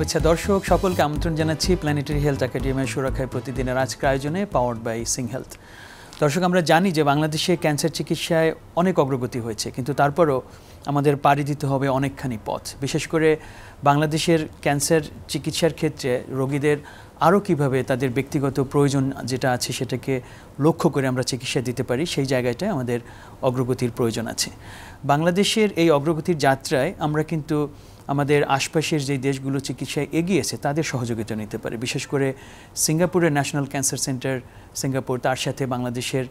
শুভেচ্ছা দর্শক সকলকে আমন্ত্রণ জানাচ্ছি প্ল্যানেটারি হেলথ একাডেমির সুরক্ষায় প্রতিদিনের আজকের আয়োজনে পাওয়ার্ড বাই সিং হেলথ। দর্শক, আমরা জানি যে বাংলাদেশে ক্যান্সার চিকিৎসায় অনেক অগ্রগতি হয়েছে, কিন্তু তারপরও আমাদের পাড়ি দিতে হবে অনেকখানি পথ। বিশেষ করে বাংলাদেশের ক্যান্সার চিকিৎসার ক্ষেত্রে রোগীদের আরও কীভাবে তাদের ব্যক্তিগত প্রয়োজন যেটা আছে সেটাকে লক্ষ্য করে আমরা চিকিৎসা দিতে পারি, সেই জায়গাটায় আমাদের অগ্রগতির প্রয়োজন আছে। বাংলাদেশের এই অগ্রগতির যাত্রায় আমরা কিন্তু আমাদের আশপাশের যে দেশগুলো চিকিৎসায় এগিয়েছে তাদের সহযোগিতা নিতে পারে। বিশেষ করে সিঙ্গাপুরের ন্যাশনাল ক্যান্সার সেন্টার সিঙ্গাপুর, তার সাথে বাংলাদেশের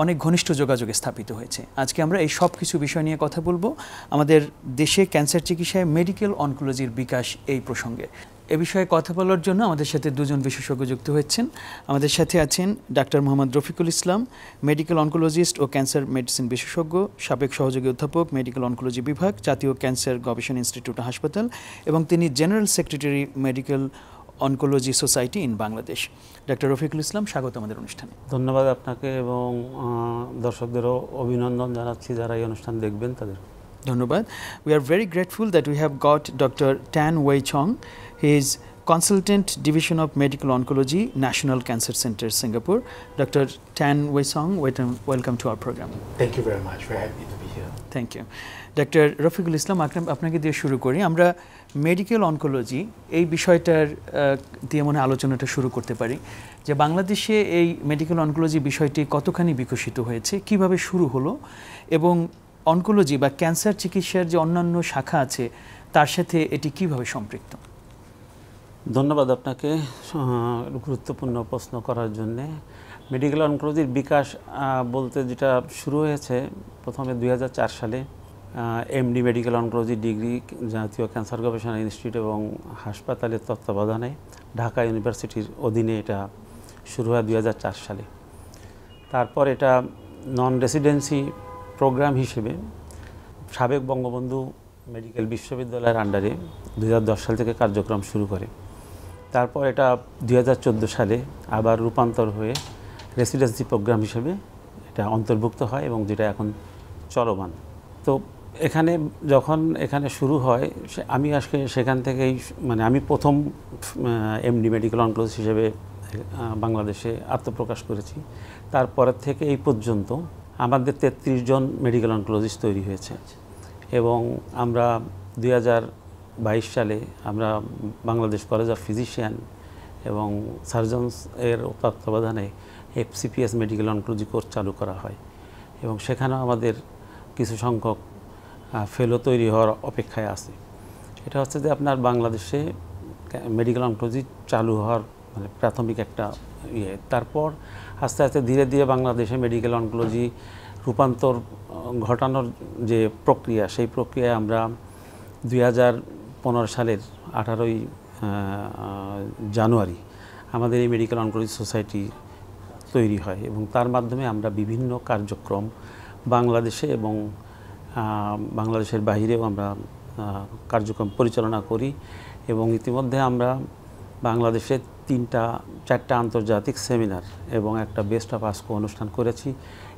অনেক ঘনিষ্ঠ যোগাযোগ স্থাপিত হয়েছে। আজকে আমরা এই সব কিছু বিষয় নিয়ে কথা বলবো, আমাদের দেশে ক্যান্সার চিকিৎসায় মেডিকেল অনকোলজির বিকাশ এই প্রসঙ্গে। এ বিষয়ে কথা বলার জন্য আমাদের সাথে দুজন বিশেষজ্ঞ যুক্ত হয়েছেন। আমাদের সাথে আছেন doctor Mohammad Rafiqul Islam, medical oncologist ও ক্যান্সার মেডিসিন বিশেষজ্ঞ, সাবেক সহযোগী অধ্যাপক, মেডিকেল অনকোলজি বিভাগ, জাতীয় ক্যান্সার গবেষণা ইনস্টিটিউট হাসপাতাল, এবং তিনি general secretary medical oncology society in Bangladesh. Doctor Rafiqul Islam, স্বাগত আমাদের অনুষ্ঠানে। ধন্যবাদ আপনাকে এবং দর্শকদেরও অভিনন্দন জানাচ্ছি যারা এই অনুষ্ঠান দেখবেন তাদের। ধন্যবাদ। We are very grateful that we have got Dr. Tan Wei Chong. He is Consultant Division of Medical Oncology, National Cancer Center, Singapore. Dr. Tan Wei Chong, welcome to our program. Thank you very much. Very happy to be here. Thank you. Dr. Rafiqul Islam, আপনাকে দিয়ে শুরু করি। আমরা medical oncology এই বিষয়টার দিয়ে মনে আলোচনাটা শুরু করতে পারি যে বাংলাদেশে এই মেডিকেল অনকোলজি বিষয়টি কতখানি বিকশিত হয়েছে, কিভাবে শুরু হলো, এবং অনকোলজি বা ক্যান্সার চিকিৎসার যে অন্যান্য শাখা আছে তার সাথে এটি কিভাবে সম্পৃক্ত। ধন্যবাদ আপনাকে গুরুত্বপূর্ণ প্রশ্ন করার জন্যে। মেডিকেল অনকোলজির বিকাশ বলতে যেটা শুরু হয়েছে প্রথমে 2004 সালে এমডি মেডিকেল অনকোলজি ডিগ্রি জাতীয় ক্যান্সার গবেষণা ইনস্টিটিউট এবং হাসপাতালের তত্ত্বাবধানে ঢাকা ইউনিভার্সিটির অধীনে এটা শুরু হয় 2004 সালে। তারপর এটা নন রেসিডেন্সি প্রোগ্রাম হিসেবে সাবেক বঙ্গবন্ধু মেডিকেল বিশ্ববিদ্যালয়ের আন্ডারে 2010 সাল থেকে কার্যক্রম শুরু করে। তারপর এটা 2014 সালে আবার রূপান্তর হয়ে রেসিডেন্সি প্রোগ্রাম হিসেবে এটা অন্তর্ভুক্ত হয় এবং যেটা এখন চলমান। তো যখন এখানে শুরু হয় আমি আজকে সেখান থেকেই আমি প্রথম এমডি মেডিকেল অনকোলজি হিসেবে বাংলাদেশে আত্মপ্রকাশ করেছি। তারপরের থেকে এই পর্যন্ত আমাদের 33 জন মেডিকেল অনকোলজিস্ট তৈরি হয়েছে এবং আমরা 2022 সালে আমরা বাংলাদেশ কলেজ অফ ফিজিশিয়ান এবং সার্জনস এর তত্ত্বাবধানে FCPS মেডিকেল অনকোলজি কোর্স চালু করা হয় এবং সেখানেও আমাদের কিছু সংখ্যক ফেলো তৈরি হওয়ার অপেক্ষায় আছে। এটা হচ্ছে যে আপনার বাংলাদেশে মেডিকেল অনকোলজি চালু হওয়ার প্রাথমিক একটা ইয়ে। তারপর আস্তে আস্তে ধীরে ধীরে বাংলাদেশে মেডিকেল অনকোলজি রূপান্তর ঘটানোর যে প্রক্রিয়া, সেই প্রক্রিয়ায় আমরা 2015 সালের 18ই জানুয়ারি আমাদের এই মেডিকেল অনকোলজি সোসাইটি তৈরি হয় এবং তার মাধ্যমে আমরা বিভিন্ন কার্যক্রম বাংলাদেশে এবং বাংলাদেশের বাইরেও আমরা কার্যক্রম পরিচালনা করি এবং ইতিমধ্যে আমরা বাংলাদেশে 4টা আন্তর্জাতিক সেমিনার এবং একটা বেস্ট অফ আস্কো অনুষ্ঠান করেছি।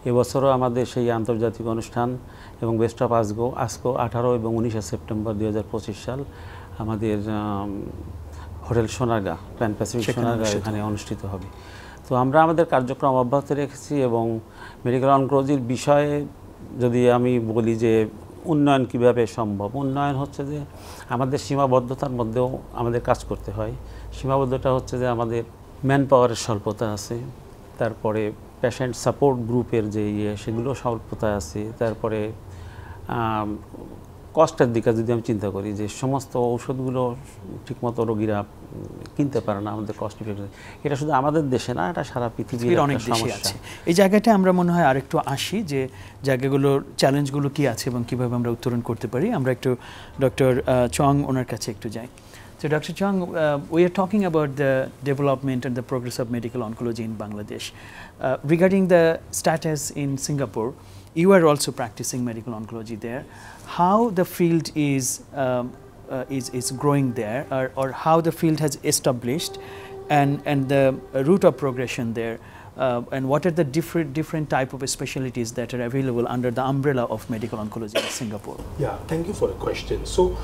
এবছরও আমাদের সেই আন্তর্জাতিক অনুষ্ঠান এবং বেস্ট অফ আস্কো 18 এবং 19 সেপ্টেম্বর 2025 সাল আমাদের hotel Sonargaon, pan Pacific Sonargaon এখানে অনুষ্ঠিত হবে। তো আমরা আমাদের কার্যক্রম অব্যাহত রেখেছি এবং মেডিকেল অনকোলজির বিষয়ে যদি আমি বলি যে উন্নয়ন কিভাবে সম্ভব, উন্নয়ন হচ্ছে যে আমাদের সীমাবদ্ধতার মধ্যেও আমাদের কাজ করতে হয়। সীমাবদ্ধতা হচ্ছে যে আমাদের ম্যান পাওয়ারের স্বল্পতা আছে, তারপরে পেশেন্ট সাপোর্ট গ্রুপের যে সেগুলো স্বল্পতা আছে, তারপরে কষ্টের দিকে যদি আমি চিন্তা করি যে সমস্ত ঔষধগুলো ঠিকমতো রোগীরা কিনতে পারে না, আমাদের কস্ট ইফেক্টিভ। এটা শুধু আমাদের দেশে না, এটা সারা পৃথিবীর অনেক দেশে আছে। এই জায়গাটা আমরা মনে হয় আরেকটু আসি যে জায়গাগুলোর চ্যালেঞ্জগুলো কি আছে এবং কিভাবে আমরা উত্তরণ করতে পারি। আমরা একটু ডক্টর চং ওনার কাছে একটু যাই। So Dr. Chong, we are talking about the development and the progress of medical oncology in Bangladesh. Regarding the status in Singapore, you are also practicing medical oncology there. How the field is growing there, or how the field has established, and the route of progression there. and what are the different type of specialties that are available under the umbrella of medical oncology in Singapore? Yeah, thank you for the question. So,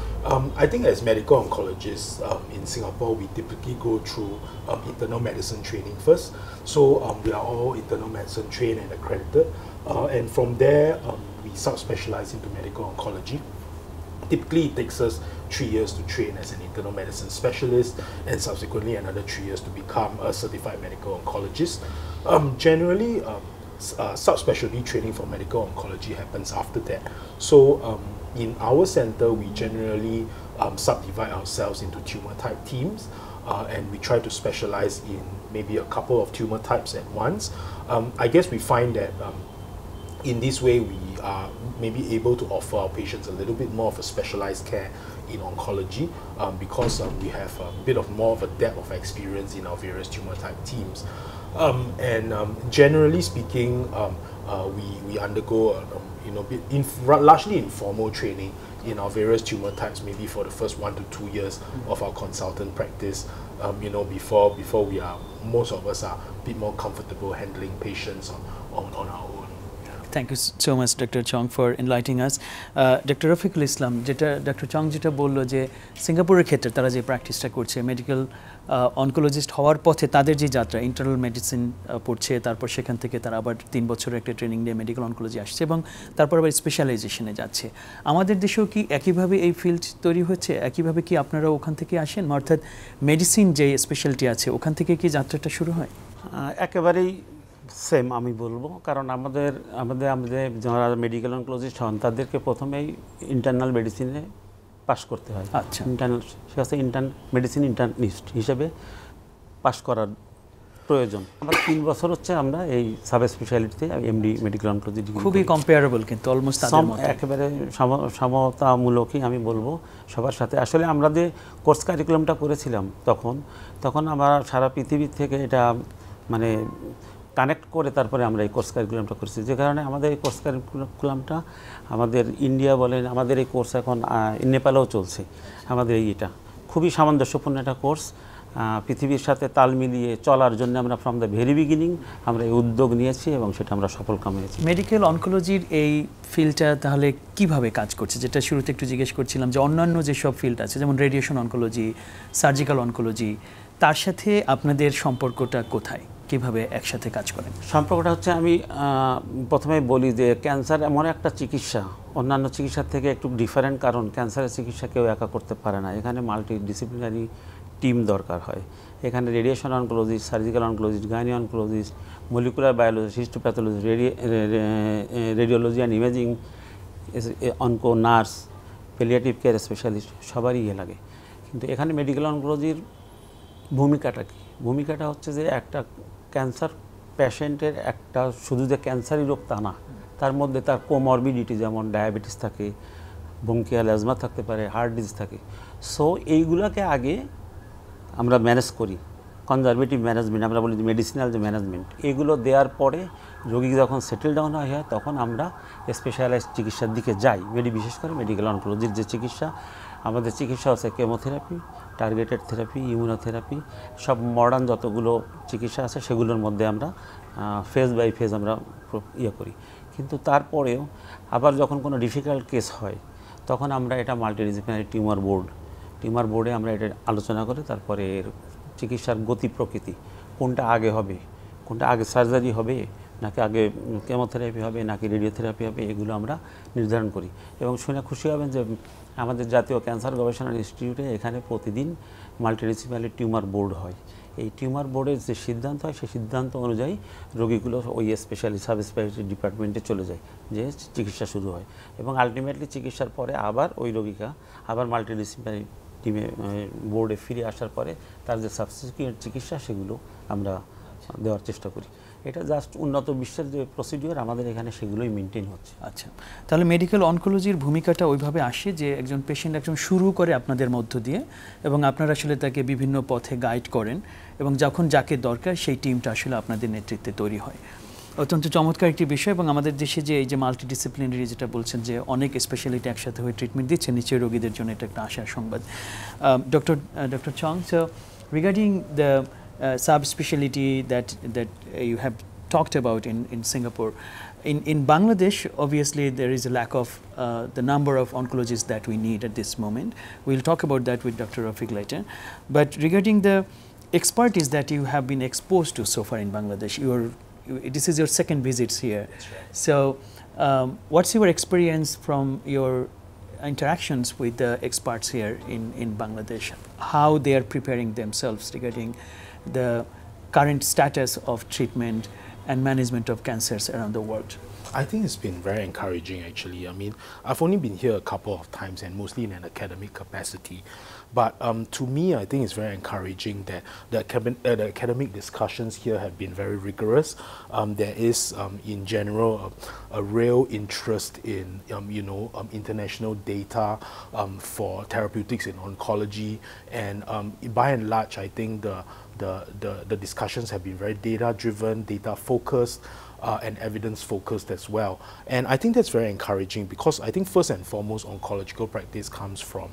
I think as medical oncologists in Singapore, we typically go through internal medicine training first. So, we are all internal medicine trained and accredited, and from there, we subspecialize into medical oncology. Typically, it takes us 3 years to train as an internal medicine specialist, and subsequently another 3 years to become a certified medical oncologist. Generally, subspecialty training for medical oncology happens after that. So in our center, we generally subdivide ourselves into tumor type teams, and we try to specialize in maybe a couple of tumor types at once. I guess we find that in this way, we are maybe able to offer our patients a little bit more of a specialized care in oncology, because we have a bit of more of a depth of experience in our various tumor type teams. Generally speaking, we undergo largely informal training in our various tumor types, maybe for the first 1 to 2 years of our consultant practice, before we are, most of us are a bit more comfortable handling patients on our own. Thank you so much, Dr. Chong, for enlightening us. Dr. Rafiqul Islam, Dr. Chong যেটা বললো যে সিঙ্গাপুরের ক্ষেত্রে তারা যে প্র্যাকটিসটা করছে medical oncologist হওয়ার পথে তাদের যে যাত্রা ইন্টারনাল মেডিসিন পড়ছে, তারপর সেখান থেকে তারা আবার 3 বছরের একটা ট্রেনিং নিয়ে মেডিকেল অনকোলজি আসছে এবং তারপর আবার স্পেশালাইজেশনে যাচ্ছে। আমাদের দেশেও কি একইভাবে এই ফিল্ড তৈরি হচ্ছে? একইভাবে কি আপনারা ওখান থেকে আসেন, অর্থাৎ মেডিসিন যে স্পেশালিটি আছে ওখান থেকে কি যাত্রাটা শুরু হয়? একেবারেই সেম আমি বলবো, কারণ আমাদের যারা মেডিকেল অনকোলজিস্ট হন তাদেরকে প্রথমেই ইন্টারনাল মেডিসিনে পাস করতে হয়। আচ্ছা, ইন্টারনাল সে হচ্ছে মেডিসিন ইন্টার্নিস্ট হিসেবে পাস করার প্রয়োজন। আমার 3 বছর হচ্ছে আমরা এই সাব স্পেশালিটিতে এমডি মেডিকেল অনকোলজি ডিগ্রি। খুবই কম্পেয়ারেবল, কিন্তু অলমোস্ট তাদের মতো একেবারে সমতামূলকই আমি বলবো সবার সাথে। আসলে আমরা যে কোর্স কারিকুলামটা করেছিলাম তখন আমরা সারা পৃথিবী থেকে এটা মানে কানেক্ট করে তারপরে আমরা এই কোর্স কারিকুলামটা করেছি, যে কারণে আমাদের এই কোর্স কারিকুলামটা আমাদের ইন্ডিয়া বলেন, আমাদের এই কোর্স এখন নেপালেও চলছে। আমাদের এটা খুবই সামঞ্জস্যপূর্ণ একটা কোর্স, পৃথিবীর সাথে তাল মিলিয়ে চলার জন্য আমরা ফ্রম দ্য ভেরি বিগিনিং আমরা এই উদ্যোগ নিয়েছি এবং সেটা আমরা সফল কামিয়েছি। মেডিকেল অনকোলজির এই ফিল্ডটা তাহলে কিভাবে কাজ করছে, যেটা শুরুতে একটু জিজ্ঞেস করছিলাম যে অন্যান্য যেসব ফিল্ড আছে যেমন রেডিয়েশন অনকোলজি, সার্জিক্যাল অনকোলজি, তার সাথে আপনাদের সম্পর্কটা কোথায়, কিভাবে একসাথে কাজ করেন? সম্পর্কটা হচ্ছে, আমি প্রথমে বলি যে ক্যান্সার এমন একটা চিকিৎসা অন্যান্য চিকিৎসার থেকে একটু ডিফারেন্ট, কারণ ক্যান্সারের চিকিৎসা কেউ একা করতে পারে না। এখানে মাল্টি ডিসিপ্লিনারি টিম দরকার হয়। এখানে radiation oncologist, surgical oncologist, gynae oncologist, molecular biologist, histopathology, radiology and imaging, onco nurse, palliative care specialist, সবারই লাগে। কিন্তু এখানে মেডিকেল অনকোলজির ভূমিকাটা কি? ভূমিকাটা হচ্ছে যে একটা ক্যান্সার পেশেন্টের একটা শুধু যে ক্যান্সারই রোগ তা না, তার মধ্যে তার কোমরবিডিটি যেমন ডায়াবেটিস থাকে, ব্রঙ্কিয়াল অ্যাজমা থাকতে পারে, হার্ট ডিজিজ থাকে। সো এইগুলোকে আগে আমরা ম্যানেজ করি, কনজারভেটিভ ম্যানেজমেন্ট আমরা বলি, মেডিসিনাল যে ম্যানেজমেন্ট, এগুলো দেওয়ার পরে রোগী যখন সেটেল ডাউন হয় তখন আমরা স্পেশালাইজড চিকিৎসার দিকে যাই। বিশেষ করে মেডিকেল অনকোলজির যে চিকিৎসা, আমাদের চিকিৎসা হচ্ছে কেমোথেরাপি, টার্গেটেড থেরাপি, ইমিউনোথেরাপি, সব মডার্ন যতগুলো চিকিৎসা আছে সেগুলোর মধ্যে আমরা ফেজ বাই ফেজ আমরা করি। কিন্তু তারপরেও আবার যখন কোনো ডিফিকাল্ট কেস হয় তখন আমরা এটা মাল্টিডিসিপ্লিনারি টিউমার বোর্ডে আমরা এটা আলোচনা করে তারপরে এর চিকিৎসার গতি প্রকৃতি, কোনটা আগে হবে, কোনটা আগে সার্জারি হবে, নাকি আগে কেমোথেরাপি হবে, নাকি রেডিওথেরাপি হবে, এগুলো আমরা নির্ধারণ করি। এবং শুনে খুশি হবেন যে আমাদের জাতীয় ক্যান্সার গবেষণা ইনস্টিটিউটে এখানে প্রতিদিন মাল্টিডিসিপ্লিনারি টিউমার বোর্ড হয়। এই টিউমার বোর্ডের যে সিদ্ধান্ত হয় সেই সিদ্ধান্ত অনুযায়ী রোগীগুলো ওই সাব স্পেশালিটি ডিপার্টমেন্টে চলে যায়, যে চিকিৎসা শুরু হয়। এবং আলটিমেটলি চিকিৎসার পরে আবার ওই রোগীকে আবার মাল্টিডিসিপ্লিনারি টিমে বোর্ডে ফিরে আসার পরে তার যে সাবস্টিটিউট চিকিৎসা সেগুলো আমরা দেওয়ার চেষ্টা করি। এটা জাস্ট উন্নত বিশ্বের যে প্রসিডিওর আমাদের এখানে সেগুলোই মেনটেন হচ্ছে। আচ্ছা, তাহলে মেডিকেল অনকোলজির ভূমিকাটা ওইভাবে আসে যে একজন পেশেন্ট শুরু করে আপনাদের মধ্য দিয়ে, এবং আপনারা আসলে তাকে বিভিন্ন পথে গাইড করেন, এবং যখন যাকে দরকার সেই টিমটা আসলে আপনাদের নেতৃত্বে তৈরি হয়। অত্যন্ত চমৎকার একটি বিষয়। এবং আমাদের দেশে যে এই যে মাল্টিডিসিপ্লিনারি যেটা বলছেন যে অনেক স্পেশালিটি একসাথে হয়ে ট্রিটমেন্ট দিচ্ছে, নিশ্চয়ই রোগীদের জন্য এটা একটা আশার সংবাদ। ডক্টর চং, so regarding the subspecialty that you have talked about in Singapore. In Bangladesh, obviously there is a lack of the number of oncologists that we need at this moment. We'll talk about that with Dr. Rafiq later. But regarding the expertise that you have been exposed to so far in Bangladesh, this is your second visit here. That's right. So what's your experience from your interactions with the experts here in Bangladesh? How they are preparing themselves regarding the current status of treatment and management of cancers around the world? I think it's been very encouraging, actually. I mean, I've only been here a couple of times and mostly in an academic capacity. But to me, I think it's very encouraging that the academic discussions here have been very rigorous. There is, in general, a real interest in, international data for therapeutics in oncology. And by and large, I think the discussions have been very data-driven, data-focused, and evidence-focused as well. And I think that's very encouraging because I think first and foremost, oncological practice comes from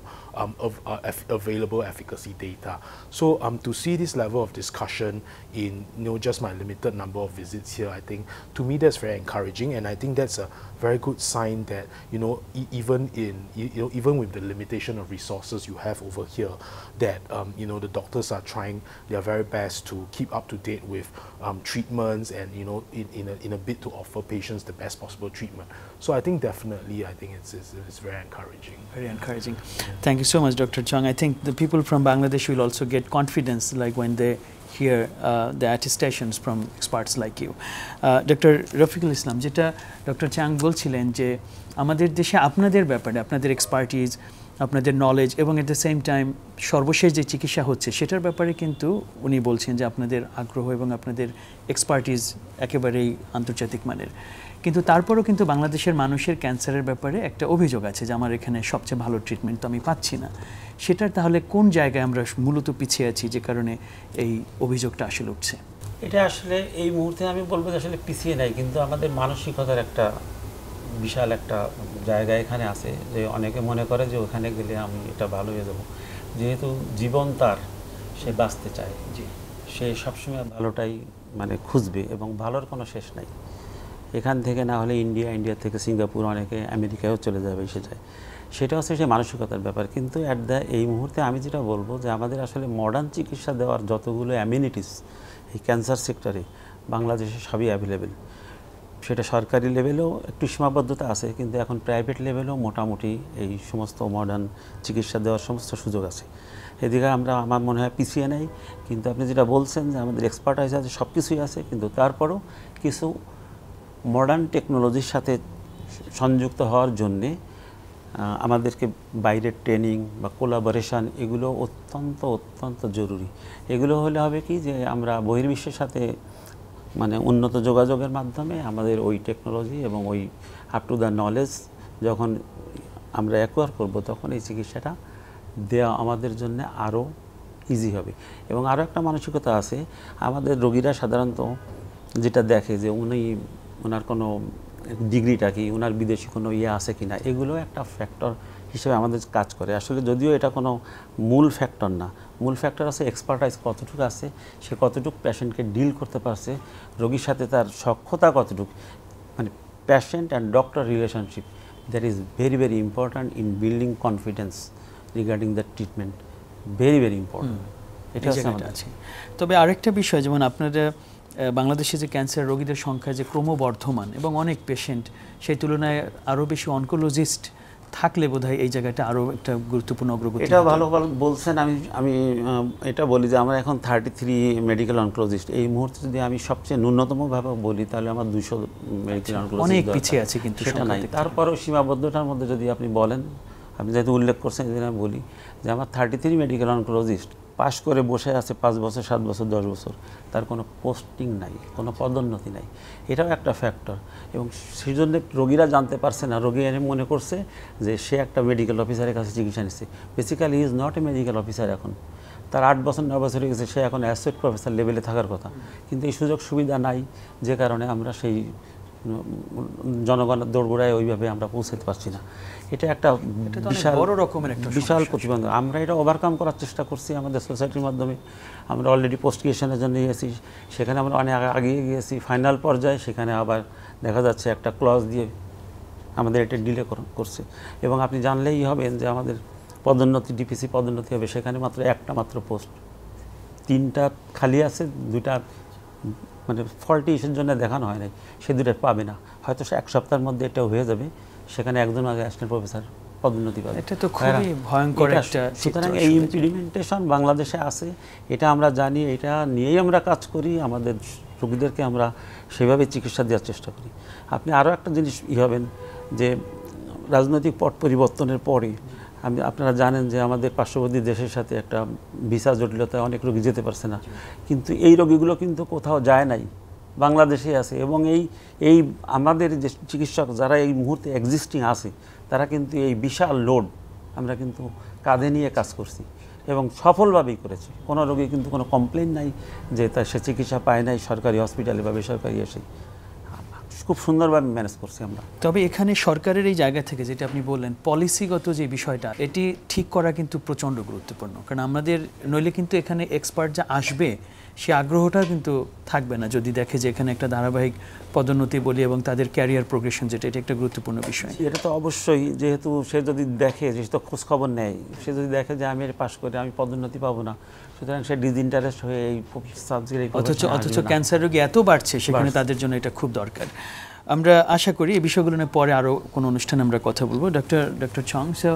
available efficacy data. So to see this level of discussion in just my limited number of visits here, I think to me that's very encouraging, and I think that's a very good sign that even with the limitation of resources you have over here, that the doctors are trying their very best to keep up to date with treatments and in a bid to offer patients the best possible treatment. So I think definitely, it's very encouraging. Very encouraging. Thank you so much, Dr. Chung. I think the people from Bangladesh will also get confidence, like when they hear the attestations from experts like you. Dr. Rafiqul Islam, যেটা doctor চাং বলছিলেন যে আমাদের দেশে আপনাদের ব্যাপারে আপনাদের expertise, আপনাদের knowledge এবং এট দ্য সেম টাইম সর্বশেষ যে চিকিৎসা হচ্ছে সেটার ব্যাপারে কিন্তু উনি বলছেন যে আপনাদের আগ্রহ এবং আপনাদের এক্সপার্টিজ একেবারেই আন্তর্জাতিক মানের। কিন্তু তারপরও কিন্তু বাংলাদেশের মানুষের ক্যান্সারের ব্যাপারে একটা অভিযোগ আছে যে আমার এখানে সবচেয়ে ভালো ট্রিটমেন্ট তো আমি পাচ্ছি না। সেটার তাহলে কোন জায়গায় আমরা মূলত পিছিয়ে আছি যে কারণে এই অভিযোগটা আসলে উঠছে? এটা আসলে এই মুহূর্তে আমি বলবো যে আসলে পিছিয়ে নাই, কিন্তু আমাদের মানসিকতার একটা বিশাল একটা জায়গা এখানে আছে যে অনেকে মনে করে যে ওখানে গেলে আমি এটা ভালো হয়ে যাবো। যেহেতু জীবন তার, সে বাঁচতে চায়, সে সবসময় ভালোটাই খুঁজবে এবং ভালোর কোনো শেষ নাই। এখান থেকে না হলে ইন্ডিয়া থেকে সিঙ্গাপুর, অনেকে আমেরিকায়ও চলে যাবে, এসে যায়। সেটা হচ্ছে সে মানসিকতার ব্যাপার। কিন্তু এই মুহূর্তে আমি যেটা বলবো যে আমাদের আসলে মডার্ন চিকিৎসা দেওয়ার যতগুলো অ্যামিনিটিস এই ক্যান্সার সেক্টরে বাংলাদেশে সবই অ্যাভেলেবেল। সেটা সরকারি লেভেলেও একটু সীমাবদ্ধতা আছে, কিন্তু এখন প্রাইভেট লেভেলেও মোটামুটি এই সমস্ত মডার্ন চিকিৎসা দেওয়ার সমস্ত সুযোগ আছে। এদিকে আমার মনে হয় পিছিয়ে নেই। কিন্তু আপনি যেটা বলছেন যে আমাদের এক্সপার্টাইজ আছে, সব কিছুই আছে, কিন্তু তারপরও কিছু মডার্ন টেকনোলজির সাথে সংযুক্ত হওয়ার জন্যে আমাদেরকে বাইরের ট্রেনিং বা কোলাবোরেশন এগুলো অত্যন্ত জরুরি। এগুলো হলে হবে কি যে আমরা বহির্বিশ্বের সাথে উন্নত যোগাযোগের মাধ্যমে আমাদের ওই টেকনোলজি এবং ওই আপ টু দ্য নলেজ যখন আমরা অ্যাকোয়ার করব, তখন এই চিকিৎসাটা দেওয়া আমাদের জন্য আরও ইজি হবে। এবং আরও একটা মানসিকতা আছে, আমাদের রোগীরা সাধারণত যেটা দেখে যে ওনার কোনো ডিগ্রিটা কি, ওনার বিদেশি কোনো আছে কি না, এগুলো একটা ফ্যাক্টর হিসেবে আমাদের কাজ করে। আসলে যদিও এটা কোনো মূল ফ্যাক্টর না, মূল ফ্যাক্টর আছে এক্সপার্টাইজ কতটুকু আছে, সে কতটুকু পেশেন্টকে ডিল করতে পারছে, রোগীর সাথে তার সক্ষতা কতটুকু, patient and doctor relationship, that is very very important in building confidence regarding the treatment, very very important. এটা আছে। তবে আরেকটা বিষয়, যেমন আপনারা বাংলাদেশে যে ক্যান্সার রোগীদের সংখ্যা যে ক্রমবর্ধমান এবং অনেক পেশেন্ট, সেই তুলনায় আরও বেশি অনকোলজিস্ট থাকলে বোধহয় এই জায়গাটা আরও একটা গুরুত্বপূর্ণ অগ্রগতি। এটা ভালো বলছেন। আমি এটা বলি যে আমরা এখন 33 মেডিকেল অনকোলজিস্ট। এই মুহূর্তে যদি আমি সবচেয়ে ন্যূনতমভাবে বলি তাহলে আমার 200 মেডিকেল অনকোলজিস্ট অনেক পিছিয়ে আছে, কিন্তু সেটা নাই। তারপরেও সীমাবদ্ধতার মধ্যে যদি আপনি বলেন, আপনি যেহেতু উল্লেখ করছেন, যদি আমি বলি যে আমার 33 মেডিকেল অনকোলজিস্ট পাশ করে বসে আছে 5 বছর, 7 বছর, 10 বছর, তার কোনো পোস্টিং নাই, কোনো পদোন্নতি নাই। এটাও একটা ফ্যাক্টর। এবং সেই জন্য রোগীরা জানতে পারছে না, রোগী মনে করছে যে সে একটা মেডিকেল অফিসারের কাছে চিকিৎসা নিচ্ছে। Basically is not a medical officer. এখন তার 8 বছর 9 বছর হয়ে গেছে, সে এখন অ্যাসোসিয়েট প্রফেসর লেভেলে থাকার কথা, কিন্তু এই সুযোগ সুবিধা নাই, যে কারণে আমরা সেই জনগণের দৌড়গোড়ায় ওইভাবে আমরা পৌঁছাতে পারছি না। এটা একটা বিশাল বড় রকমের একটা বিশাল প্রতিবন্ধক। আমরা এটা ওভারকাম করার চেষ্টা করছি আমাদের সোসাইটির মাধ্যমে। আমরা অলরেডি পোস্ট গ্রাজুয়েশনের জন্য গিয়েছি, সেখানে আমরা অনেক আগিয়ে গিয়েছি। ফাইনাল পর্যায়ে সেখানে আবার দেখা যাচ্ছে একটা ক্লজ দিয়ে আমাদের এটা ডিলে করছে। এবং আপনি জানলেই হবেন যে আমাদের পদোন্নতি, ডিপিসি পদোন্নতি হবে, সেখানে মাত্র একটা মাত্র পোস্ট, 3টা খালি আছে, 2টা মানে ফল্টি ইস্যুর জন্য দেখানো হয় নাই, সে 2টা পাবে না। হয়তো সে 1 সপ্তাহের মধ্যে এটা হয়ে যাবে, সেখানে একজন আগে অ্যাসিস্ট্যান্ট প্রফেসর পদোন্নতি পাবে। এটা তো খুবই ভয়ঙ্কর একটা। সুতরাং এই ইমপ্লিমেন্টেশন বাংলাদেশে আছে, এটা আমরা জানি, এটা নিয়েই আমরা কাজ করি, আমাদের রোগীদেরকে আমরা সেভাবে চিকিৎসা দেওয়ার চেষ্টা করি। আপনি আরও একটা জিনিস হবেন যে রাজনৈতিক পট পরিবর্তনের পরে আপনারা জানেন যে আমাদের পার্শ্ববর্তী দেশের সাথে একটা ভিসা জটিলতায় অনেক রোগী যেতে পারছে না, কিন্তু এই রোগীগুলো কিন্তু কোথাও যায় নাই, বাংলাদেশে আছে। এবং এই আমাদের যে চিকিৎসক যারা এই মুহূর্তে এক্সিস্টিং আছে, তারা কিন্তু এই বিশাল লোড আমরা কিন্তু কাঁধে নিয়ে কাজ করছি এবং সফলভাবেই করেছি। কোনো রোগী কিন্তু কোনো কমপ্লেন নাই যে তার সে চিকিৎসা পায় নাই সরকারি হসপিটালে বা বেসরকারি এসে, খুব সুন্দরভাবে ম্যানেজ করছি আমরা। তবে এখানে সরকারের এই জায়গা থেকে যেটা আপনি বললেন পলিসিগত যে বিষয়টা, এটি ঠিক করা কিন্তু প্রচণ্ড গুরুত্বপূর্ণ। কারণ আমাদের নইলে কিন্তু এখানে এক্সপার্ট যা আসবে সে আগ্রহটা কিন্তু থাকবে না যদি দেখে যে এখানে একটা ধারাবাহিক পদোন্নতি বলি এবং তাদের ক্যারিয়ার প্রোগ্রেশন, যেটা এটা একটা গুরুত্বপূর্ণ বিষয়। এটা তো অবশ্যই, যেহেতু সে যদি দেখে, যে তো খোঁজখবর নেয়, সে যদি দেখে যে আমি পাশ করে আমি পদোন্নতি পাবো না, সুতরাং সে ডিসইন্টারেস্ট হয়ে এই সাবজেক্টে, অথচ ক্যান্সার রোগী এত বাড়ছে, সেখানে তাদের জন্য এটা খুব দরকার। আমরা আশা করি এই বিষয়গুলো নিয়ে পরে আরও কোনো অনুষ্ঠানে আমরা কথা বলবো। ডক্টর চং, so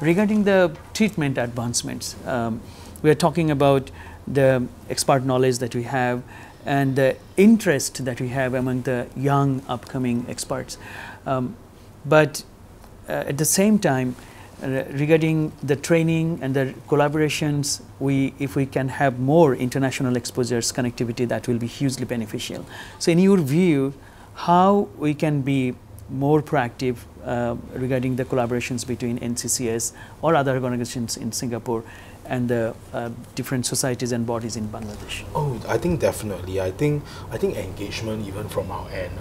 regarding the treatment অ্যাডভান্সমেন্টস, we are talking about the expert knowledge that we have and the interest that we have among the young upcoming experts. But at the same time, regarding the training and the collaborations, if we can have more international exposures, connectivity, that will be hugely beneficial. So in your view, how we can be more proactive regarding the collaborations between NCCS or other organizations in Singapore and the different societies and bodies in Bangladesh? Oh, I think definitely. I think engagement, even from our end,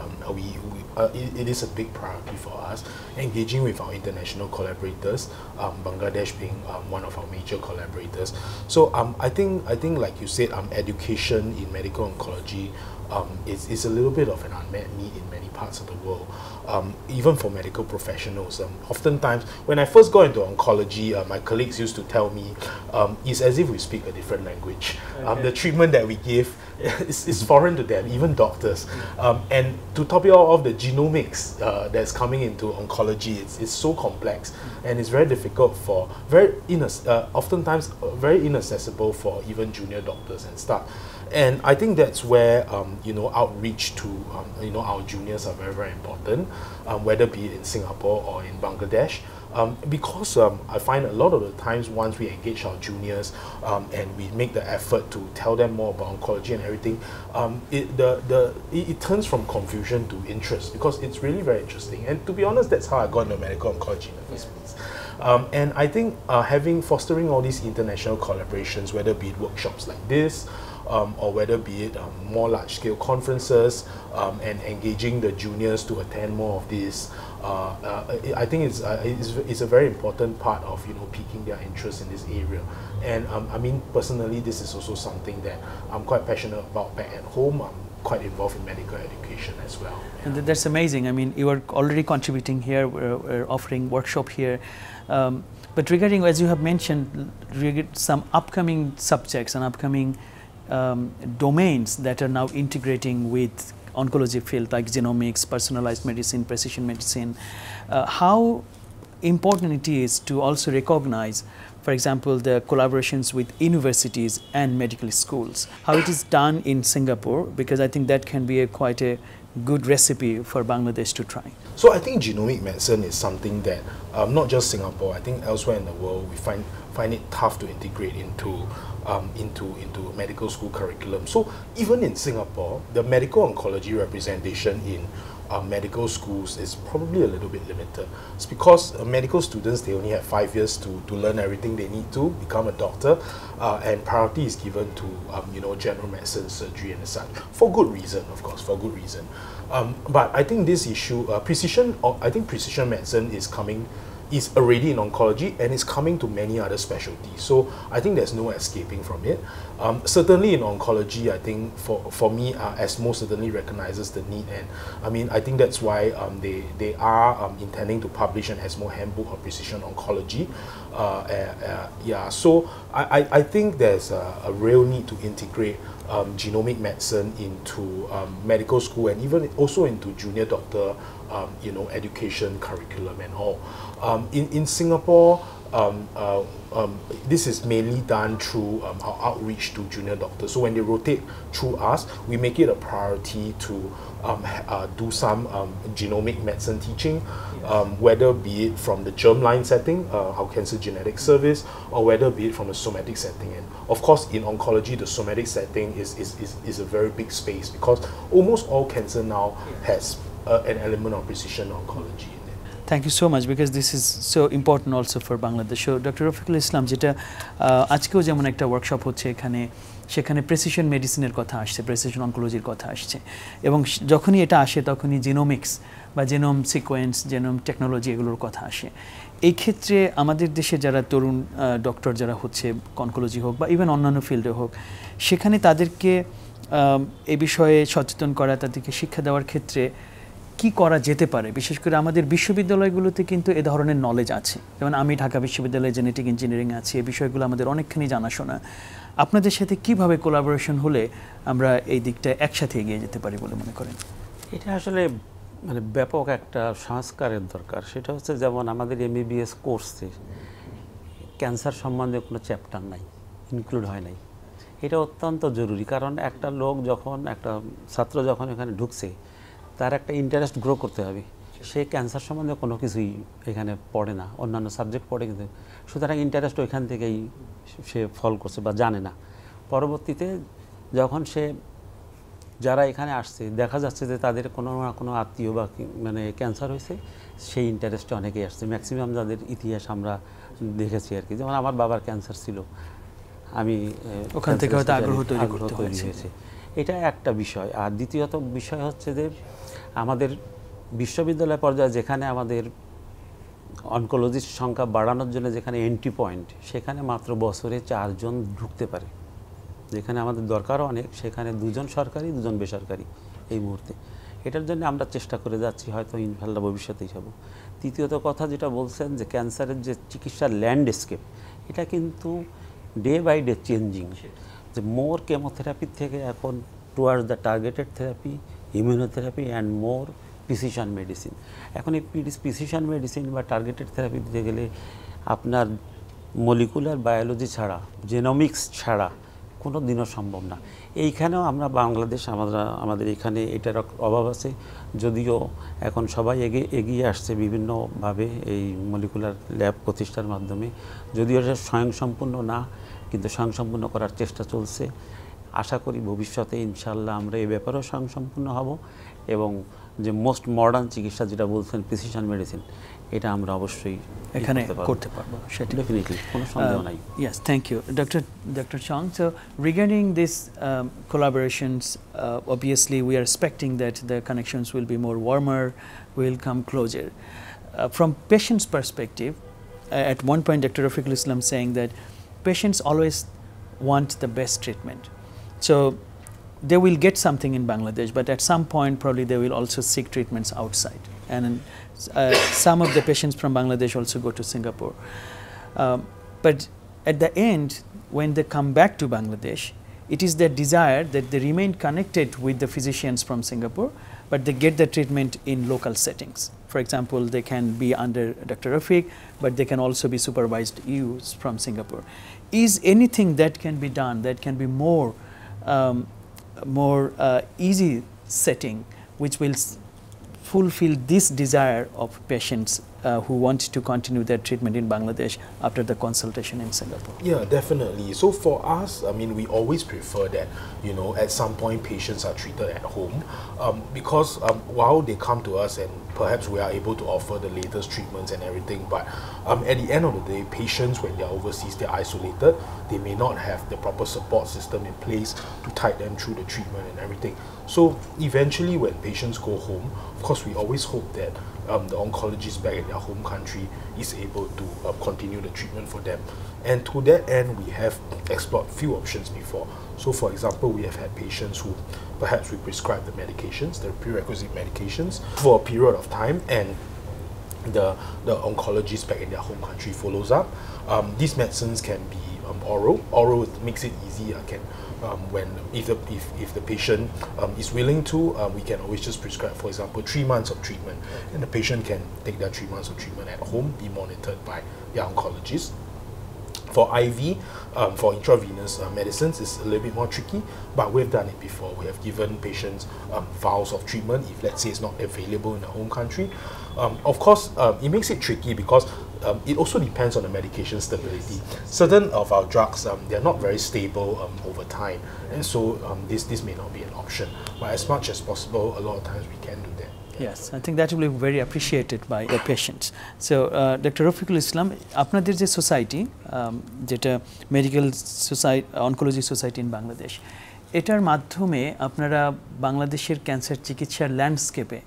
it is a big priority for us. Engaging with our international collaborators, Bangladesh being one of our major collaborators. So I think like you said, education in medical oncology is a little bit of an unmet need in many parts of the world, even for medical professionals. Oftentimes, when I first got into oncology, my colleagues used to tell me it's as if we speak a different language. The treatment that we give is foreign to them, even doctors. And to top it all off, the genomics that's coming into oncology is so complex, and it's very difficult for oftentimes very inaccessible for even junior doctors and staff. And I think that's where outreach to our juniors are very, very important, whether be it in Singapore or in Bangladesh. Because I find a lot of the times once we engage our juniors and we make the effort to tell them more about oncology and everything, it turns from confusion to interest, because it's really very interesting. And to be honest, that's how I got into medical oncology in the first place. And I think fostering all these international collaborations, whether be it workshops like this, or whether be it more large-scale conferences and engaging the juniors to attend more of this, I think it's a very important part of piquing their interest in this area. And I mean, personally, this is also something that I'm quite passionate about back at home. I'm quite involved in medical education as well. Yeah. And that's amazing. I mean, you are already contributing here, we're offering workshop here. But regarding, as you have mentioned, some upcoming subjects and upcoming domains that are now integrating with oncology field, like genomics, personalized medicine, precision medicine, how important it is to also recognize, for example, the collaborations with universities and medical schools, how it is done in Singapore, because I think that can be quite a good recipe for Bangladesh to try. So I think genomic medicine is something that not just Singapore, I think elsewhere in the world we find it tough to integrate into medical school curriculum. So even in Singapore, the medical oncology representation in medical schools is probably a little bit limited. It's because medical students, they only have 5 years to learn everything they need to become a doctor, and priority is given to general medicine, surgery and such, for good reason, of course, for good reason. But I think this issue, precision medicine is already in oncology and is coming to many other specialties. So I think there's no escaping from it. Certainly in oncology, I think for me, as most certainly recognizes the need, and I mean, I think that's why they are intending to publish an ESMO handbook of precision oncology. Yeah, so I think there's a real need to integrate genomic medicine into medical school and even also into junior doctor education curriculum and all. In Singapore, this is mainly done through our outreach to junior doctors. So when they rotate through us, we make it a priority to do some genomic medicine teaching, whether be it from the germline setting, our cancer genetics service, or whether be it from the somatic setting. And of course, in oncology, the somatic setting is a very big space because almost all cancer now has an element of precision oncology. Thank you so much, because this is so important also for Bangladesh. So Dr. Rafiqul Islam, যেটা আজকেও যেমন একটা workshop হচ্ছে সেখানে precision মেডিসিনের কথা আসছে, precision অনকোলজির কথা আসছে, এবং যখনই এটা আসে তখনই জিনোমিক্স বা জেনোম সিকোয়েন্স, জেনোম টেকনোলজি এগুলোর কথা আসে। এই ক্ষেত্রে আমাদের দেশে যারা তরুণ ডক্টর যারা হচ্ছে, অনকোলজি হোক বা ইভেন অন্যান্য ফিল্ডে হোক, সেখানে তাদেরকে এই বিষয়ে সচেতন করা, তাদেরকে শিক্ষা দেওয়ার ক্ষেত্রে কি করা যেতে পারে? বিশেষ করে আমাদের বিশ্ববিদ্যালয়গুলোতে কিন্তু এ ধরনের নলেজ আছে, যেমন আমি ঢাকা বিশ্ববিদ্যালয়ে জেনেটিক ইঞ্জিনিয়ারিং আছি, এই বিষয়গুলো আমাদের অনেকখানি জানাশোনা। আপনাদের সাথে কিভাবে কোলাবোরেশন হলে আমরা এই দিকটা একসাথে এগিয়ে যেতে পারি বলে মনে করেন? এটা আসলে মানে ব্যাপক একটা সংস্কারের দরকার। সেটা হচ্ছে যেমন আমাদের MBBS কোর্সে ক্যান্সার সম্বন্ধে কোনো চ্যাপ্টার নাই, ইনক্লুড হয় নাই। এটা অত্যন্ত জরুরি, কারণ একটা ছাত্র যখন এখানে ঢুকছে, তার একটা ইন্টারেস্ট গ্রো করতে হবে। সে ক্যান্সার সম্বন্ধে কোনো কিছুই এখানে পড়ে না, অন্যান্য সাবজেক্ট পড়ে, কিন্তু সুতরাং ইন্টারেস্ট ওইখান থেকেই সে ফল করছে বা জানে না। পরবর্তীতে যখন যারা এখানে আসছে, দেখা যাচ্ছে যে তাদের কোনো না কোনো আত্মীয় বা মানে ক্যান্সার হয়েছে, সেই ইন্টারেস্টে অনেকেই আসছে। ম্যাক্সিমাম যাদের ইতিহাস আমরা দেখেছি আর কি, যেমন আমার বাবার ক্যান্সার ছিল, আমি ওখান থেকে হয়তো আগ্রহ তৈরি হয়েছে। এটা একটা বিষয়। আর দ্বিতীয়ত বিষয় হচ্ছে যে আমাদের বিশ্ববিদ্যালয় পর্যায়ে যেখানে আমাদের অনকোলজিস্ট সংখ্যা বাড়ানোর জন্য যেখানে এন্ট্রি পয়েন্ট, সেখানে মাত্র বছরে 4 জন ঢুকতে পারে, যেখানে আমাদের দরকারও অনেক, সেখানে 2 জন সরকারি 2 জন বেসরকারি এই মুহূর্তে। এটার জন্য আমরা চেষ্টা করে যাচ্ছি, হয়তো ইনশাআল্লাহ ভবিষ্যতেই যাব। তৃতীয়ত কথা যেটা বলছেন যে ক্যান্সারের যে চিকিৎসার ল্যান্ডস্কেপ, এটা কিন্তু ডে বাই ডে চেঞ্জিং। যে মোর কেমোথেরাপির থেকে এখন towards the targeted therapy, immunotherapy and more precision medicine. এখন এই প্রিসিশন মেডিসিন বা টার্গেটেড থেরাপি দিতে গেলে আপনার মলিকুলার বায়োলজি ছাড়া, জেনোমিক্স ছাড়া কোনো দিনও সম্ভব না। এইখানেও আমরা বাংলাদেশ, আমাদের এখানে এটার অভাব আছে, যদিও এখন সবাই এগিয়ে আসছে বিভিন্নভাবে এই মলিকুলার ল্যাব প্রতিষ্ঠার মাধ্যমে, যদিও এটা স্বয়ংসম্পূর্ণ না, কিন্তু স্বয়ংসম্পূর্ণ করার চেষ্টা চলছে। আশা করি ভবিষ্যতে ইনশাআল্লাহ আমরা এই ব্যাপারেও স্বয়ংসম্পূর্ণ হব, এবং যে মোস্ট মডার্ন চিকিৎসা যেটা বলছেন প্রিসিশন মেডিসিন, এটা আমরা অবশ্যই এখানে করতে পারবো, সেটা ডেফিনেটলি কোনো সন্দেহ নাই। Yes, thank you. Dr. Chong, so regarding this collaborations, obviously we are expecting that the connections will be more warmer, will come closer. From patient's perspective, at one point Dr. Rafiqul Islam saying that patients always want the best treatment. So they will get something in Bangladesh, but at some point probably they will also seek treatments outside. And some of the patients from Bangladesh also go to Singapore. But at the end, when they come back to Bangladesh, it is their desire that they remain connected with the physicians from Singapore, but they get the treatment in local settings. For example, they can be under Dr. Rafiq, but they can also be supervised use from Singapore. Is anything that can be done that can be more easy setting, which will fulfill this desire of patients who want to continue their treatment in Bangladesh after the consultation in Singapore? Yeah, definitely. So for us, I mean, we always prefer that, you know, at some point patients are treated at home because while they come to us and perhaps we are able to offer the latest treatments and everything, but at the end of the day, patients, when they're overseas, they're isolated. They may not have the proper support system in place to tide them through the treatment and everything. So eventually when patients go home, of course, we always hope that the oncologist back in their home country is able to continue the treatment for them. And to that end, we have explored few options before. So for example, we have had patients who perhaps we prescribe the medications, the prerequisite medications, for a period of time, and the oncologist back in their home country follows up. These medicines can be oral. Oral makes it easy. If the patient is willing to, we can always just prescribe, for example, 3 months of treatment, and the patient can take that 3 months of treatment at home, be monitored by their oncologist. For IV, for intravenous medicines, it's a little bit more tricky, but we've done it before. We have given patients vials of treatment if, let's say, it's not available in the home country. Of course, it makes it tricky because it also depends on the medication stability. Certain of our drugs, they're not very stable over time, and so this may not be an option. But as much as possible, a lot of times we can do that. Yes, I think that will be very appreciated by the patients. So, Dr. Rafiqul Islam, আপনাদের যে society যেটা medical society oncology society in Bangladesh, এটার মাধ্যমে আপনারা বাংলাদেশের cancer চিকিৎসার ল্যান্ডস্কেপে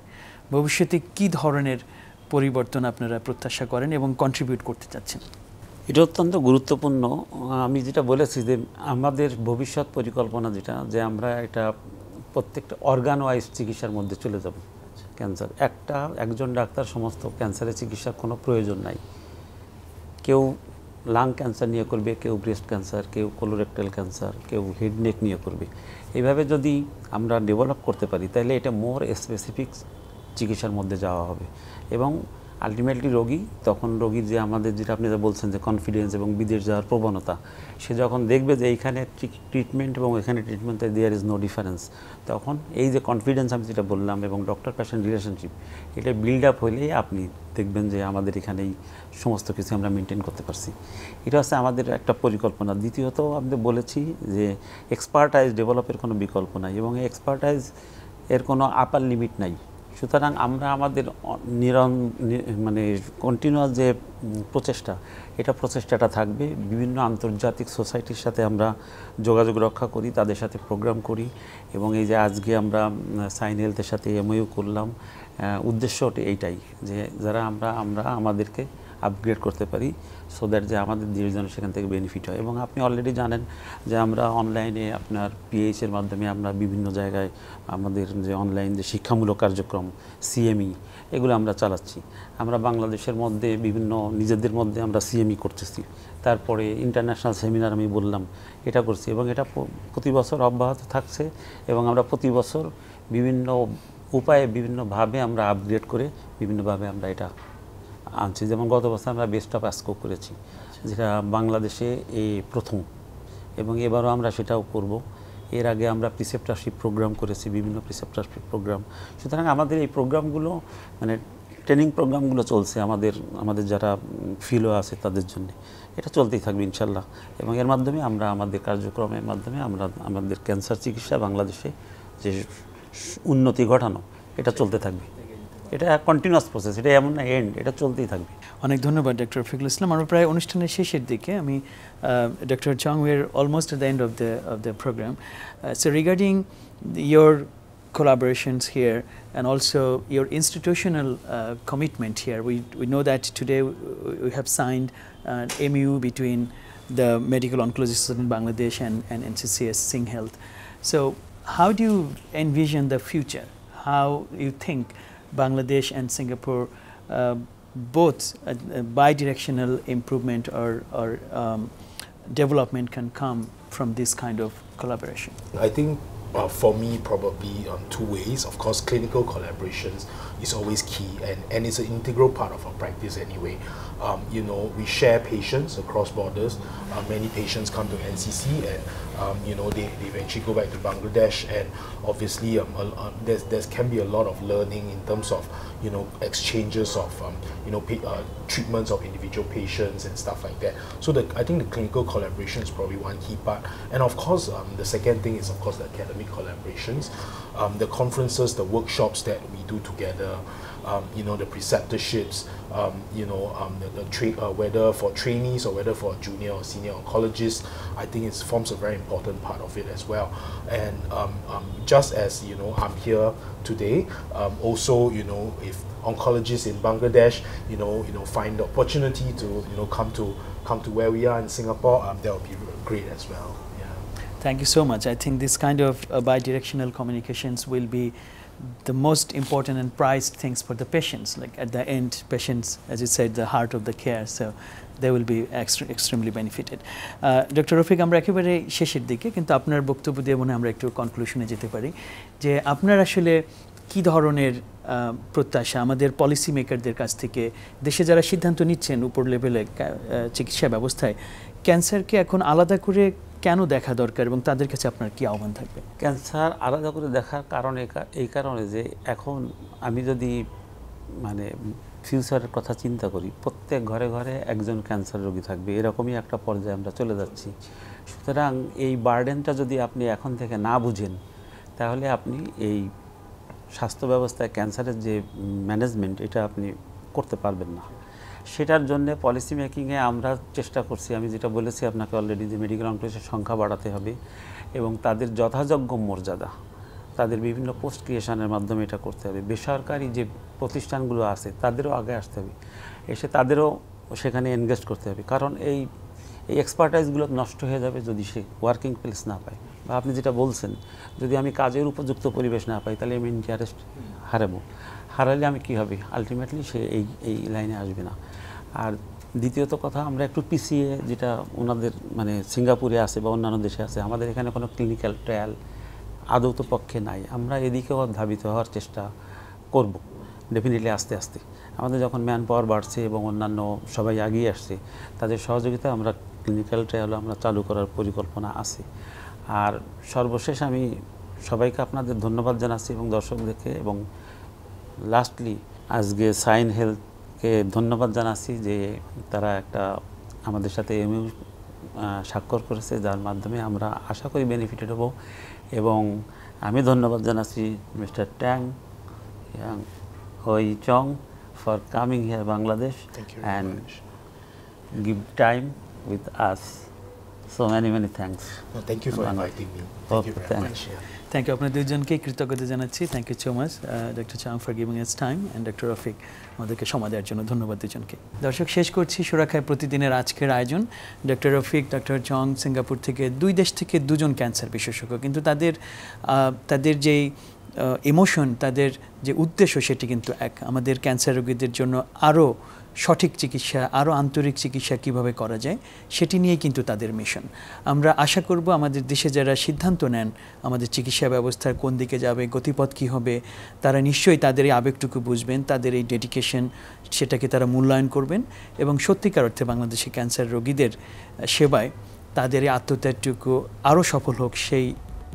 ভবিষ্যতে কী ধরনের পরিবর্তন আপনারা প্রত্যাশা করেন এবং কন্ট্রিবিউট করতে চাচ্ছেন? এটা অত্যন্ত গুরুত্বপূর্ণ। আমি যেটা বলেছি যে আমাদের ভবিষ্যৎ পরিকল্পনা যেটা, যে আমরা এটা প্রত্যেকটা অর্গান ওয়াইজ চিকিৎসার মধ্যে চলে যাব। ক্যান্সার একজন ডাক্তার সমস্ত ক্যান্সারের চিকিৎসার কোনো প্রয়োজন নাই। কেউ লাং ক্যান্সার নিয়ে করবে, কেউ ব্রেস্ট ক্যান্সার, কেউ কোলোরেক্টাল ক্যান্সার, কেউ হেড নেক নিয়ে করবে। এইভাবে যদি আমরা ডেভেলপ করতে পারি তাহলে এটা মোর স্পেসিফিক চিকিৎসার মধ্যে যাওয়া হবে এবং আলটিমেটলি রোগীর যে আমাদের যেটা আপনি বলছেন যে কনফিডেন্স এবং বিদেশ যাওয়ার প্রবণতা, সে যখন দেখবে যে এইখানে ট্রিটমেন্ট এবং এখানে ট্রিটমেন্টে দেয়ার ইজ নো ডিফারেন্স, তখন এই যে কনফিডেন্স আমি যেটা বললাম এবং ডক্টর পেশেন্ট রিলেশনশিপ, এটা বিল্ড আপ হলেই আপনি দেখবেন যে আমাদের এখানেই সমস্ত কিছু আমরা মেনটেন করতে পারছি। এটা হচ্ছে আমাদের একটা পরিকল্পনা। দ্বিতীয়ত আমি বলেছি যে এক্সপার্টাইজ ডেভেলপের কোনো বিকল্প নাই এবং এই এক্সপার্টাইজ এর কোনো আপার লিমিট নাই। সুতরাং আমরা আমাদের কন্টিনিউয়াস যে প্রচেষ্টাটা থাকবে। বিভিন্ন আন্তর্জাতিক সোসাইটির সাথে আমরা যোগাযোগ রক্ষা করি, তাদের সাথে প্রোগ্রাম করি এবং এই যে আজকে আমরা সাইন হেলথের সাথে এমওইউ করলাম, উদ্দেশ্যটি এইটাই যে যারা আমরা আমাদেরকে আপগ্রেড করতে পারি সো দ্যাট যে আমাদের দীর্ঘজন সেখান থেকে বেনিফিট হয়। এবং আপনি অলরেডি জানেন যে আমরা অনলাইনে আপনার পিএইচের মাধ্যমে আমরা বিভিন্ন জায়গায় আমাদের যে অনলাইন যে শিক্ষামূলক কার্যক্রম সিএমই এগুলো আমরা চালাচ্ছি। আমরা বাংলাদেশের মধ্যে বিভিন্ন নিজেদের মধ্যে আমরা সিএমই করতেছি, তারপরে ইন্টারন্যাশনাল সেমিনার আমি বললাম এটা করছি এবং এটা প্রতি বছর অব্যাহত থাকছে এবং আমরা প্রতি বছর বিভিন্ন উপায়ে বিভিন্নভাবে আমরা আপগ্রেড করে বিভিন্নভাবে আমরা এটা আনছি। যেমন গত বছর আমরা বেস্ট অফ অ্যাসকো করেছি, যেটা বাংলাদেশে এই প্রথম এবং এবারও আমরা সেটাও করব। এর আগে আমরা প্রিসেপ্টারশিপ প্রোগ্রাম করেছি, বিভিন্ন প্রিসেপ্টারশিপ প্রোগ্রাম। সুতরাং আমাদের এই প্রোগ্রামগুলো ট্রেনিং প্রোগ্রামগুলো চলছে আমাদের যারা ফিলো আছে তাদের জন্য। এটা চলতেই থাকবে ইনশাল্লাহ এবং এর মাধ্যমে আমরা আমাদের কার্যক্রমের মাধ্যমে আমরা আমাদের ক্যান্সার চিকিৎসা বাংলাদেশে যে উন্নতি ঘটানো এটা চলতে থাকবে। এটা কন্টিনিউয়াস প্রসেস, এটা এমন না এন্ড, এটা চলতেই থাকবে। অনেক ধন্যবাদ ডক্টর রফিকুল ইসলাম। আমরা প্রায় অনুষ্ঠানের শেষের দিকে, আমি ডক্টর চং, we are almost at the end of the program. So regarding your collaborations here and also your institutional commitment here, we know that today we have signed an MOU between the Medical Oncology Society in Bangladesh and NCCS SingHealth. So how do you envision the future? How you think Bangladesh and Singapore both bi-directional improvement or development can come from this kind of collaboration? I think for me, probably 2 ways. Of course, clinical collaborations is always key and it's an integral part of our practice anyway. you know, we share patients across borders. Many patients come to NCC and, you know, they eventually go back to Bangladesh, and obviously there can be a lot of learning in terms of, you know, exchanges of, you know, treatments of individual patients and stuff like that. So I think the clinical collaboration is probably one key part. And of course, the second thing is, of course, the academic collaborations, the conferences, the workshops that we do together, you know, the preceptorships, you know, whether for trainees or whether for junior or senior oncologists, I think it forms a very important part of it as well. And just as, you know, I'm here today, also, you know, if oncologists in Bangladesh, you know, find the opportunity to, you know, come to where we are in Singapore, that would be great as well. Yeah. Thank you so much. I think this kind of bidirectional communications will be the most important and prized things for the patients. Like at the end, patients, as you said, the heart of the care, so they will be extremely benefited. Dr. Rafiq, আমরা একেবারে শেষের দিকে, কিন্তু আপনার বক্তব্য দিয়ে মনে আমরা একটু কনক্লুশনে যেতে পারি যে আপনার আসলে কি ধরনের প্রত্যাশা আমাদের পলিসি মেকারদের কাছ থেকে, দেশে যারা সিদ্ধান্ত নিচ্ছেন উপর লেভেলে চিকিৎসা ব্যবস্থায়, ক্যান্সারকে এখন আলাদা করে কেন দেখা দরকার এবং তাদের কাছে আপনার কি আহ্বান থাকবে? ক্যান্সার আলাদা করে দেখার কারণ এই কারণে যে এখন আমি যদি মানে ফিউচারের কথা চিন্তা করি, প্রত্যেক ঘরে ঘরে একজন ক্যান্সার রোগী থাকবে, এরকমই একটা পর্যায়ে আমরা চলে যাচ্ছি। সুতরাং এই বার্ডেনটা যদি আপনি এখন থেকে না বুঝেন, তাহলে আপনি এই স্বাস্থ্য ব্যবস্থায় ক্যান্সারের যে ম্যানেজমেন্ট, এটা আপনি করতে পারবেন না। সেটার জন্য পলিসি মেকিংয়ে আমরা চেষ্টা করছি, আমি যেটা বলেছি আপনাকে অলরেডি, যে মেডিকেল অনকোলজিস্টের সংখ্যা বাড়াতে হবে এবং তাদের যথাযোগ্য মর্যাদা, তাদের বিভিন্ন পোস্ট ক্রিয়েশনের মাধ্যমে এটা করতে হবে। বেসরকারি যে প্রতিষ্ঠানগুলো আছে তাদেরও আগে আসতে হবে, এসে তাদেরও সেখানে এনগেজ করতে হবে, কারণ এই এক্সপার্টাইজগুলো নষ্ট হয়ে যাবে যদি সে ওয়ার্কিং প্লেস না পায়। বা আপনি যেটা বলছেন, যদি আমি কাজের উপযুক্ত পরিবেশ না পাই, তাহলে আমি ইন্টারেস্ট হারালে আমি কী হবে, আলটিমেটলি সে এই লাইনে আসবে না। আর দ্বিতীয়ত কথা, আমরা একটু পিছিয়ে, যেটা ওনাদের মানে সিঙ্গাপুরে আছে বা অন্যান্য দেশে আছে, আমাদের এখানে কোনো ক্লিনিক্যাল ট্রায়াল আদৌ তো পক্ষে নাই। আমরা এদিকেও ধাবিত হওয়ার চেষ্টা করব ডেফিনেটলি আস্তে আস্তে। আমাদের যখন ম্যান পাওয়ার বাড়ছে এবং অন্যান্য সবাই এগিয়ে আসছে, তাদের সহযোগিতায় আমরা ক্লিনিক্যাল ট্রায়ালও আমরা চালু করার পরিকল্পনা আছে। আর সর্বশেষ আমি সবাইকে আপনাদের ধন্যবাদ জানাচ্ছি এবং দর্শকদেরকে, এবং লাস্টলি আজকে সাইন হেলথকে ধন্যবাদ জানাচ্ছি যে তারা একটা আমাদের সাথে এমইউ স্বাক্ষর করেছে, যার মাধ্যমে আমরা আশা করি বেনিফিটেড হব। এবং আমি ধন্যবাদ জানাচ্ছি মিস্টার ট্যাং হই চং for coming here Bangladesh and give time with us. So many thanks. No, thank you for inviting me. Thank you very much. Thank you আপনাদের দুজনকে কৃতজ্ঞতা জানাচ্ছি। Thank you so much doctor Chang for giving us time and doctor Rafiq আমাদেরকে সময় দেওয়ার জন্য ধন্যবাদ দুজনকে। দর্শক, শেষ করছি সুরাখায় প্রতিদিনের আজকের আয়োজন। ডক্টর রফিক, ডক্টর চং সিঙ্গাপুর থেকে, দুই দেশ থেকে দুজন ক্যান্সার বিশেষজ্ঞ, কিন্তু তাদের যেই ইমোশন, তাদের যে উদ্দেশ্য, সেটি কিন্তু এক। আমাদের ক্যান্সার রোগীদের জন্য আরও সঠিক চিকিৎসা, আরও আন্তরিক চিকিৎসা কীভাবে করা যায়, সেটি নিয়েই কিন্তু তাদের মিশন। আমরা আশা করব আমাদের দেশে যারা সিদ্ধান্ত নেন আমাদের চিকিৎসা ব্যবস্থার কোন দিকে যাবে, গতিপথ কী হবে, তারা নিশ্চয়ই তাদের এই আবেগটুকু বুঝবেন, তাদের এই ডেডিকেশন, সেটাকে তারা মূল্যায়ন করবেন এবং সত্যিকার অর্থে বাংলাদেশি ক্যান্সার রোগীদের সেবায় তাদের এই আত্মত্যাগটুকু আরও সফল হোক, সেই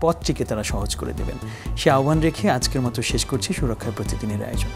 পথটিকে তারা সহজ করে দেবেন। সে আহ্বান রেখে আজকের মতো শেষ করছি সুরক্ষায় প্রতিদিনের আয়োজন।